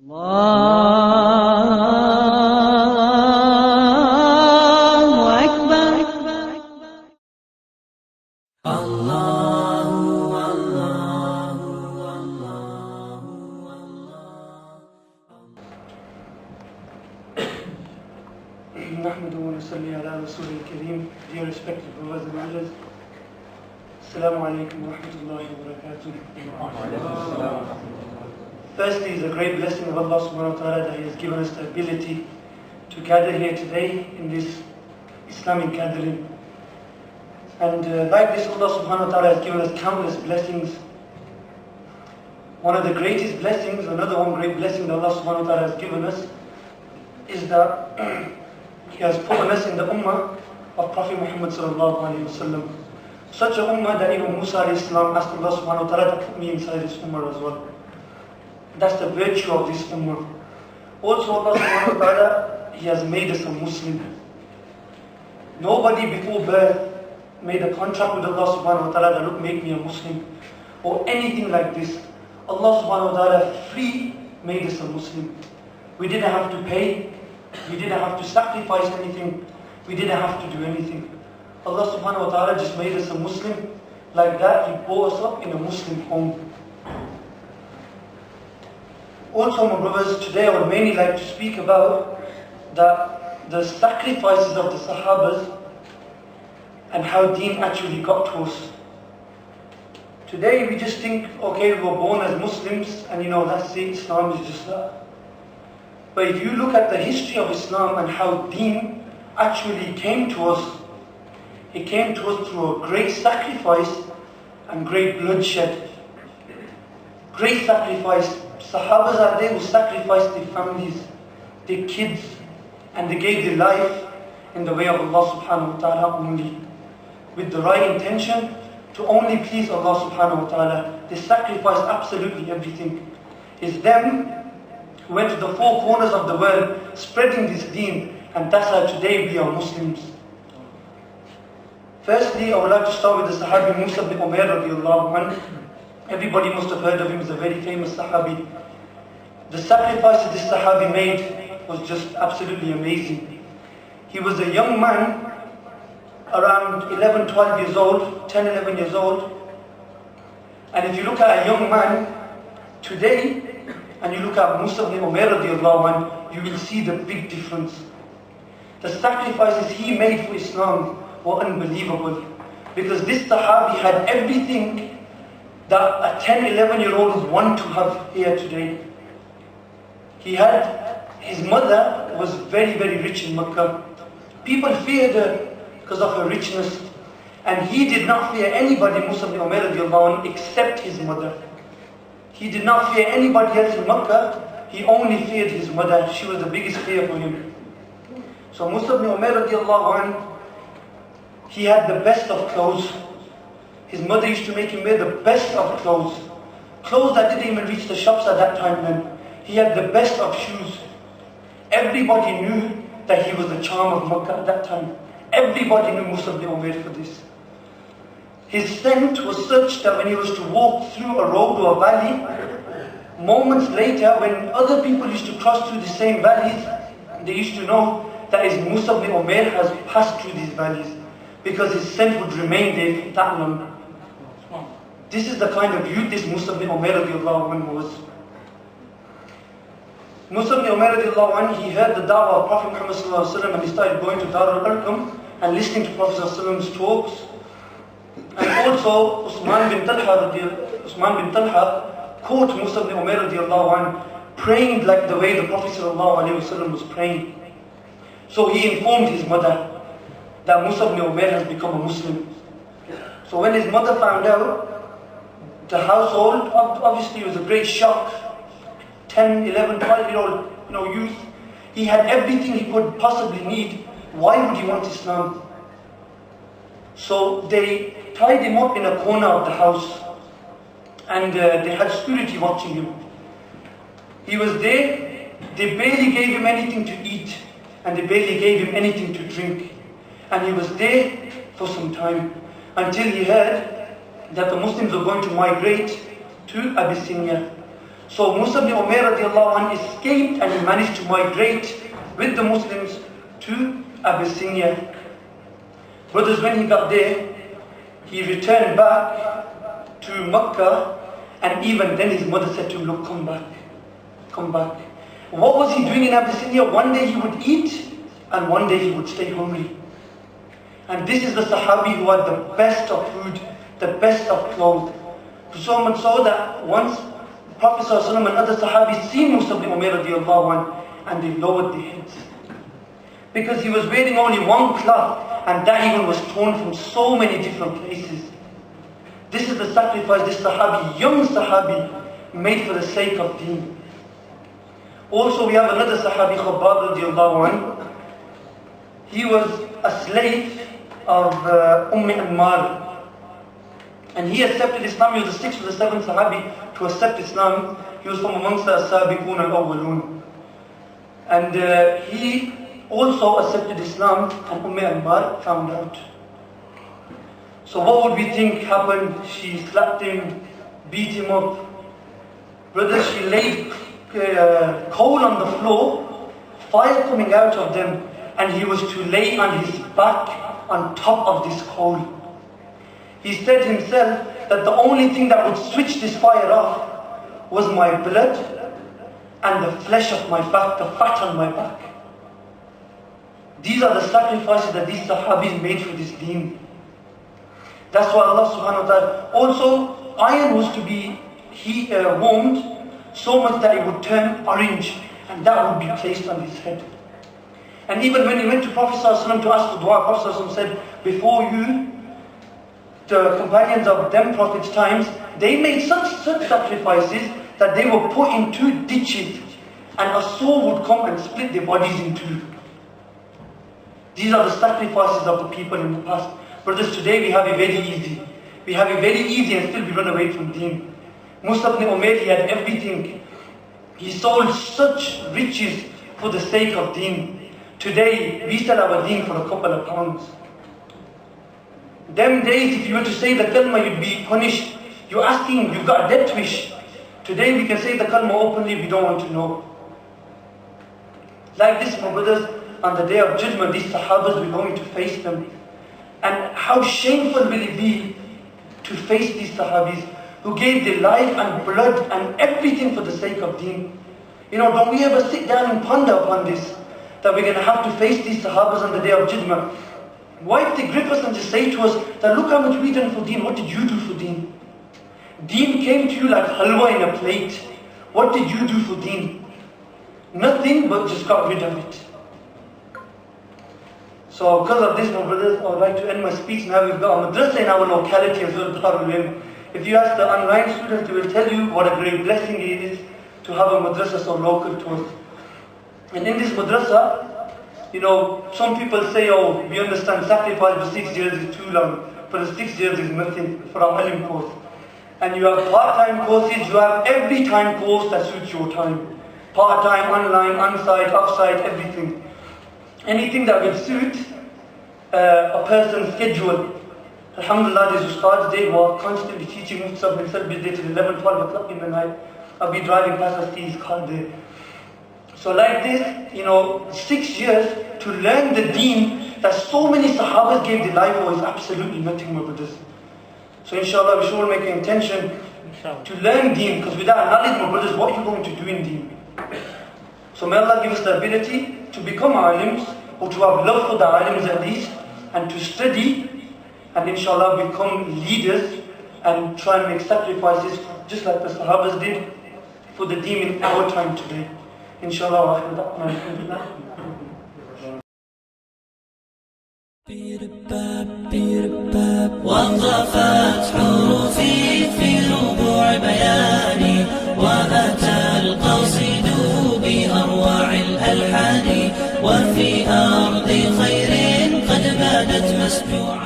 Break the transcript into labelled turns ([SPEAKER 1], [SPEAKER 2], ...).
[SPEAKER 1] الله أكبر.
[SPEAKER 2] نحمده ونصلي على رسول الكريم. Dear respected brothers and elders, Assalamu alaikum wa rahmatullahi wa barakatuh. Firstly, it's a great blessing of Allah subhanahu wa ta'ala that He has given us the ability to gather here today in this Islamic gathering. And like this, Allah subhanahu wa ta'ala has given us countless blessings. One of the greatest blessings, another one great blessing that Allah subhanahu wa ta'ala has given us is that He has put us in the ummah of Prophet Muhammad sallallahu alayhi wa sallam. Such a ummah that even Musa alayhi salam asked Allah subhanahu wa ta'ala to put me inside this ummah as well. That's the virtue of this ummah. Also Allah subhanahu wa ta'ala, He has made us a Muslim. Nobody before birth made a contract with Allah subhanahu wa ta'ala that look, make me a Muslim or anything like this. Allah subhanahu wa ta'ala free made us a Muslim. We didn't have to pay. We didn't have to sacrifice anything. We didn't have to do anything. Allah subhanahu wa ta'ala just made us a Muslim. Like that, He brought us up in a Muslim home. Also, my brothers, today I would mainly like to speak about the sacrifices of the Sahabas and how Deen actually got to us. Today we just think, okay, we were born as Muslims and that's it, Islam is just that. But if you look at the history of Islam and how Deen actually came to us, it came to us through a great sacrifice and great bloodshed. Great sacrifice. Sahabas are they who sacrificed their families, their kids, and they gave their life in the way of Allah subhanahu wa ta'ala only. With the right intention to only please Allah subhanahu wa ta'ala. They sacrificed absolutely everything. It's them who went to the four corners of the world spreading this deen, and that's how today we are Muslims. Firstly, I would like to start with the Sahabi Musa bin Umair radiallahu anhu. Everybody must have heard of him, he's a very famous Sahabi. The sacrifice that this Sahabi made was just absolutely amazing. He was a young man, around 11, 12 years old, 10, 11 years old. And if you look at a young man today, and you look at Musa bin Umair radiallahu anhu, you will see the big difference. The sacrifices he made for Islam were unbelievable. Because this Sahabi had everything that a 10, 11-year-old would want to have here today. His mother was very, very rich in Makkah. People feared her because of her richness. And he did not fear anybody, Musa bin Umair radiallahu anhu, except his mother. He did not fear anybody else in Makkah. He only feared his mother. She was the biggest fear for him. So Musa bin Umair radiallahu anhu, he had the best of clothes. His mother used to make him wear the best of clothes. Clothes that didn't even reach the shops at that time then. He had the best of shoes. Everybody knew that he was the charm of Makkah at that time. Everybody knew Musa bin Umair for this. His scent was such that when he was to walk through a road or a valley, moments later when other people used to cross through the same valleys, they used to know that his Musa bin Umair has passed through these valleys, because his scent would remain there that long. This is the kind of youth this Musa bin Umair radiallahu anhu was. Musa bin Umair radiallahu anhu, he heard the da'wah of Prophet Muhammad sallallahu alaihi wasallam, and he started going to Darul Ilm and listening to Prophet sallallahu alaihi wasallam's talks. And also Usman bin Talha caught Musa bin Umair radiallahu anhu praying like the way the Prophet sallallahu alaihi wasallam was praying. So he informed his mother that Musa bin Umair has become a Muslim. So when his mother found out, the household, obviously it was a great shock. 10, 11, 12-year-old youth. He had everything he could possibly need. Why would he want Islam? So they tied him up in a corner of the house, and they had security watching him. He was there. They barely gave him anything to eat, and they barely gave him anything to drink. And he was there for some time until he heard that the Muslims were going to migrate to Abyssinia. So Musa ibn Umair radiallahu anh escaped and he managed to migrate with the Muslims to Abyssinia. Brothers, when he got there, he returned back to Mecca, and even then his mother said to him, look, come back, come back. What was he doing in Abyssinia? One day he would eat, and one day he would stay hungry. And this is the Sahabi who had the best of food, the best of clothes. So much so that once the Prophet ﷺ and other Sahabis seen Musa ibn Umair radiallahu anh, and they lowered their heads. Because he was wearing only one cloth, and that even was torn from so many different places. This is the sacrifice this Sahabi, young Sahabi, made for the sake of deen. Also we have another Sahabi, Khabbab radiallahu anh. He was a slave of Ammar. And he accepted Islam. He was the 6th or the 7th Sahabi to accept Islam. He was from amongst the Sabiqun al-Awwalun. And he also accepted Islam, and Ammar found out. So what would we think happened? She slapped him, beat him up. Brothers, she laid coal on the floor, fire coming out of them, and he was to lay on his back on top of this coal. He said himself that the only thing that would switch this fire off was my blood and the flesh of my back, the fat on my back. These are the sacrifices that these Sahabis made for this deen. That's why Allah subhanahu wa ta'ala, also iron was to be warmed so much that it would turn orange, and that would be placed on his head. And even when he went to Prophet ﷺ to ask for dua, Prophet ﷺ said, before you, the companions of them Prophet's times, they made such sacrifices that they were put into ditches, and a sword would come and split their bodies in two. These are the sacrifices of the people in the past. Brothers, today we have it very easy. We have it very easy and still we run away from deen. Musa ibn Umair, he had everything. He sold such riches for the sake of deen. Today, we sell our deen for a couple of pounds. Them days, if you were to say the kalma, you'd be punished. You're asking, you've got a death wish. Today we can say the kalma openly, we don't want to know. Like this, my brothers, on the day of judgment, these Sahabas, we're going to face them. And how shameful will it be to face these Sahabis who gave their life and blood and everything for the sake of deen. You know, don't we ever sit down and ponder upon this, that we're going to have to face these Sahabas on the day of judgment? Why if they grip us and just say to us that look how much we done for deen, what did you do for deen? Deen came to you like halwa in a plate. What did you do for deen? Nothing, but just got rid of it. So because of this, my brothers, I would like to end my speech now. We've got a madrasa in our locality as well, Darul Ilm. If you ask the online students, they will tell you what a great blessing it is to have a madrasa so local to us. And in this madrasa, you know, some people say, oh, we understand sacrifice for 6 years is too long. For the 6 years is nothing for our Ilm course. And you have part-time courses, you have every time course that suits your time. Part-time, online, on-site, off-site, everything. Anything that will suit a person's schedule. Alhamdulillah, these ustads, they were constantly teaching Muqtab himself be there till 11, 12 o'clock in the night. I'll be driving past us, these called there. So like this, you know, 6 years to learn the deen that so many Sahabas gave their life for is absolutely nothing, my brothers. So inshallah, we should make an intention to learn deen, because without knowledge, my brothers, what are you going to do in deen? So may Allah give us the ability to become alims, or to have love for the alims at least, and to study, and inshallah become leaders, and try and make sacrifices, just like the Sahabas did, for the deen in our time today. Inshallah.
[SPEAKER 1] وانضفت حروفي في ربوع بياني